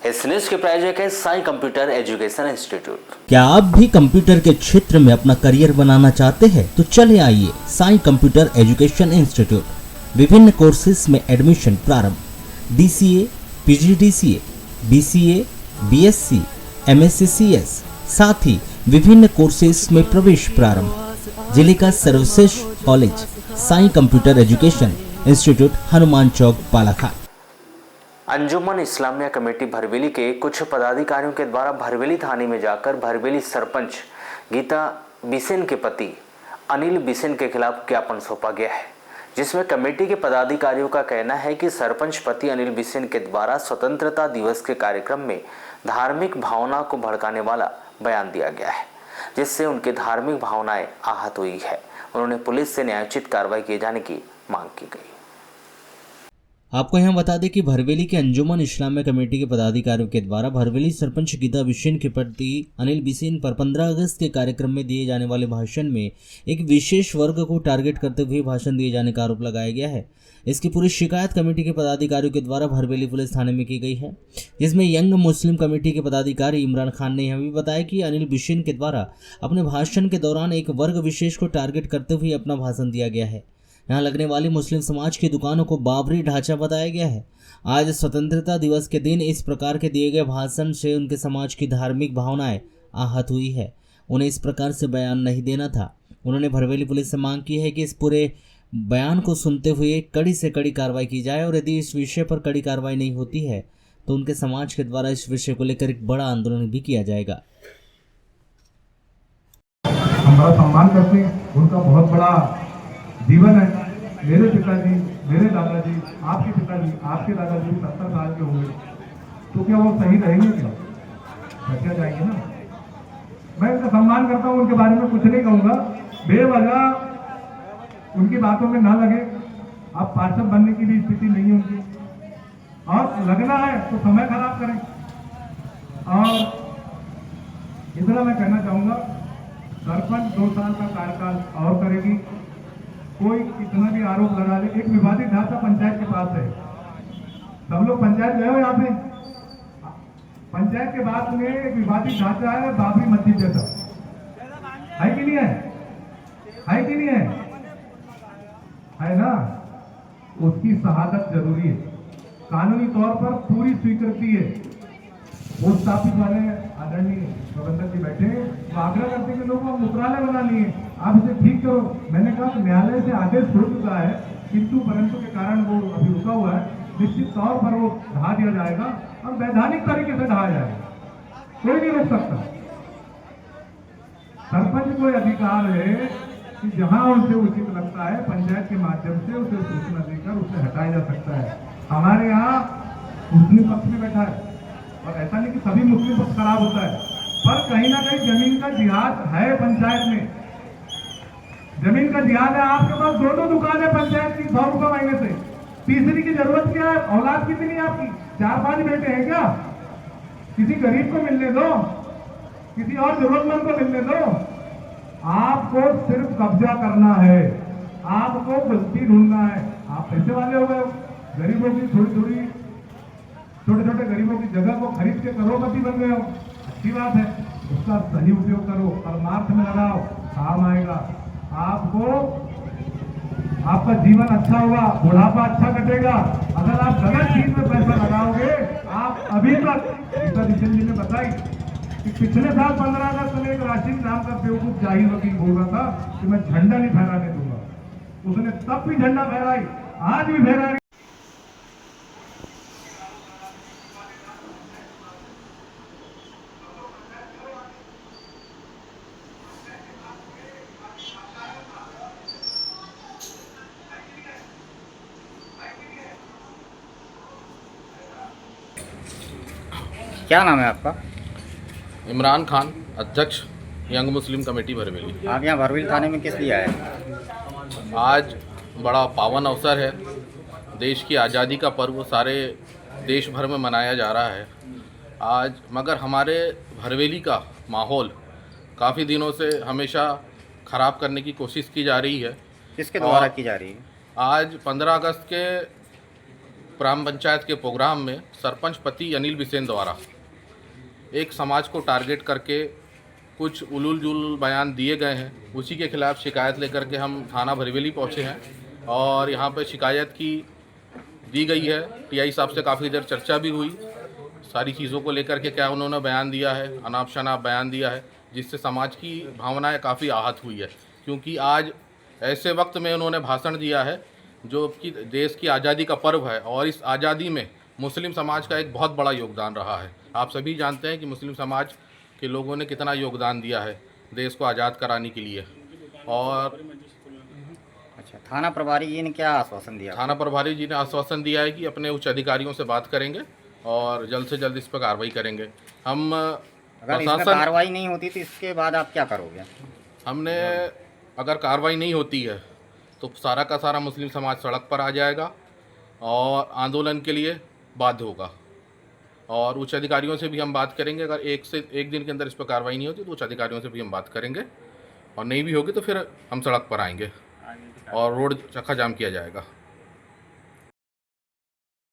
इस न्यूज के प्रायोजक है साई कंप्यूटर एजुकेशन इंस्टीट्यूट। क्या आप भी कंप्यूटर के क्षेत्र में अपना करियर बनाना चाहते हैं? तो चले आइए साई कंप्यूटर एजुकेशन इंस्टीट्यूट। विभिन्न कोर्सेज में एडमिशन प्रारंभ। DCA, PGDCA, BCA, BSc, MSc CS, साथ ही विभिन्न कोर्सेज में प्रवेश प्रारंभ। जिले का सर्वश्रेष्ठ college Sai computer education institute, Hanuman Chowk, Balaghat. Anjuman Islamia committee Bharveli के कुछ पदाधिकारियों के द्वारा भरवेली थाने में जाकर भरवेली सरपंच गीता बिसेन के पति अनिल बिसेन के खिलाफ ज्ञापन सौंपा गया है, जिसमें कमेटी के पदाधिकारियों का कहना है कि सरपंच पति अनिल बिसेन के द्वारा स्वतंत्रता दिवस के कार्यक्रम में धार्मिक भावना को भड़काने वाला बयान दिया गया है, जिससे उनकी धार्मिक भावनाएं आहत हुई है। उन्होंने पुलिस से न्यायोचित कार्रवाई किए जाने की मांग की गई। आपको यहाँ बता दें कि भरवेली के अंजुमन इस्लामिया कमेटी के पदाधिकारियों के द्वारा भरवेली सरपंच गीता बिसेन के पति अनिल बिसेन पर 15 अगस्त के कार्यक्रम में दिए जाने वाले भाषण में एक विशेष वर्ग को टारगेट करते हुए भाषण दिए जाने का आरोप लगाया गया है। इसकी पूरी शिकायत कमेटी के पदाधिकारियों के द्वारा भरवेली पुलिस थाने में की गई है, जिसमें यंग मुस्लिम कमेटी के पदाधिकारी इमरान खान ने यह भी बताया कि अनिल बिसेन के द्वारा अपने भाषण के दौरान एक वर्ग विशेष को टारगेट करते हुए अपना भाषण दिया गया है। यहाँ लगने वाली मुस्लिम समाज की दुकानों को बाबरी ढांचा बताया गया है। आज स्वतंत्रता दिवस के दिन इस प्रकार के दिए गए भाषण से उनके समाज की धार्मिक भावनाएं आहत हुई है। उन्हें इस प्रकार से बयान नहीं देना था। उन्होंने भरवेली पुलिस से मांग की है कि इस पूरे बयान को सुनते हुए कड़ी से कड़ी कार्रवाई की जाए, और यदि इस विषय पर कड़ी कार्रवाई नहीं होती है तो उनके समाज के द्वारा इस विषय को लेकर एक बड़ा आंदोलन भी किया जाएगा। हम बड़ा सम्मान करते हैं, उनका बहुत बड़ा जीवन है। मेरे पिताजी, मेरे दादाजी, आपके पिताजी, आपके दादाजी 70 साल के होंगे, तो क्या वो सही रहेंगे? क्या बचा जाएंगे ना। मैं उनका सम्मान करता हूँ, उनके बारे में कुछ नहीं कहूँगा। बेवजह उनकी बातों में ना लगे। आप पार्षद बनने की भी स्थिति नहीं है उनकी, और लगना है तो समय खराब करें। और इतना मैं कहना चाहूँगा, सरपंच 2 साल का कार्यकाल और करेगी। कोई कितना भी आरोप लगा ले। एक विवादित ढांचा पंचायत के पास है। सब लोग पंचायत गए हो यहाँ पे? पंचायत के बाद में एक विवादित ढांचा है, बाबरी मस्जिद जैसा है कि नहीं है? है कि नहीं है? है ना। उसकी शहादत जरूरी है। कानूनी तौर पर पूरी स्वीकृति है। पोस्ट ऑफिस वाले आदरणीय प्रबंधक जी बैठे, वो आग्रह करते कि लोगों को मुद्रालय बना लिए, आप इसे ठीक करो। मैंने कहा न्यायालय से आदेश हो चुका है, किंतु परंतु के कारण वो अभी रुका हुआ है। निश्चित तौर पर वो ढहा दिया जाएगा और वैधानिक तरीके से ढहा जाएगा। कोई नहीं रोक सकता। सरपंच को अधिकार है कि जहां उसे उचित लगता है पंचायत के माध्यम से उसे सूचना देकर उसे हटाया जा सकता है। हमारे यहाँ मुस्लिम पक्ष में बैठा है, और ऐसा नहीं कि सभी मुस्लिम पक्ष खराब होता है, पर कहीं ना कहीं जमीन का जिहाद है पंचायत में। जमीन का जिहाद है। आपके पास 2 दुकान है पंचायत की, 100 रुपए महीने से। तीसरी की जरूरत क्या है? औलाद कितनी है आपकी? 4-5 बेटे हैं क्या? किसी गरीब को मिलने दो, किसी और जरूरतमंद को मिलने दो। आपको सिर्फ कब्जा करना है, आपको गलती ढूंढना है। आप पैसे वाले हो गए, गरीबों की छोटे गरीबों की जगह को खरीद के करोड़पति बन गए हो। अच्छी बात है, उसका सही उपयोग करो, परमार्थ में लगाओ, काम आएगा। आपको आपका जीवन अच्छा होगा, बुढ़ापा अच्छा कटेगा। अगर आप गलत चीज में पैसा लगाओगे, आप अभी तक गीता बिसेन जी ने बताई कि पिछले साल 15 अगस्त में एक राशि नाम का बेवकूफ जाहिर वकील बोल रहा था कि मैं झंडा नहीं फहराने दूंगा। उसने तब भी झंडा फहराई, आज भी फहराई। क्या नाम है आपका? इमरान खान, अध्यक्ष यंग मुस्लिम कमेटी भरवेली। आप यहाँ भरवेली थाने में किस लिए आए? आज बड़ा पावन अवसर है। देश की आज़ादी का पर्व सारे देश भर में मनाया जा रहा है आज, मगर हमारे भरवेली का माहौल काफ़ी दिनों से हमेशा ख़राब करने की कोशिश की जा रही है। किसके द्वारा की जा रही है? आज 15 अगस्त के ग्राम पंचायत के प्रोग्राम में सरपंच पति अनिल बिसेन द्वारा एक समाज को टारगेट करके कुछ उलूल जुलूल बयान दिए गए हैं। उसी के खिलाफ शिकायत लेकर के हम थाना भरवेली पहुँचे हैं और यहाँ पर शिकायत की दी गई है। टीआई साहब से काफ़ी देर चर्चा भी हुई, सारी चीज़ों को लेकर के क्या उन्होंने बयान दिया है, अनाप शनाप बयान दिया है, जिससे समाज की भावनाएं काफ़ी आहत हुई है। क्योंकि आज ऐसे वक्त में उन्होंने भाषण दिया है जो कि देश की आज़ादी का पर्व है और इस आज़ादी में मुस्लिम समाज का एक बहुत बड़ा योगदान रहा है। आप सभी जानते हैं कि मुस्लिम समाज के लोगों ने कितना योगदान दिया है देश को आज़ाद कराने के लिए। और अच्छा, थाना प्रभारी जी ने क्या आश्वासन दिया? थाना प्रभारी जी ने आश्वासन दिया है कि अपने उच्च अधिकारियों से बात करेंगे और जल्द से जल्द इस पर कार्रवाई करेंगे। हम अगर इसमें कार्रवाई नहीं होती तो इसके बाद आप क्या करोगे? हमने अगर कार्रवाई नहीं होती है तो सारा का सारा मुस्लिम समाज सड़क पर आ जाएगा और आंदोलन के लिए बाध्य होगा। और उच्च अधिकारियों से भी हम बात करेंगे। अगर एक दिन के अंदर इस पर कार्रवाई नहीं होती तो उच्च अधिकारियों से भी हम बात करेंगे और नहीं भी होगी तो फिर हम सड़क पर आएंगे और रोड चक्का जाम किया जाएगा।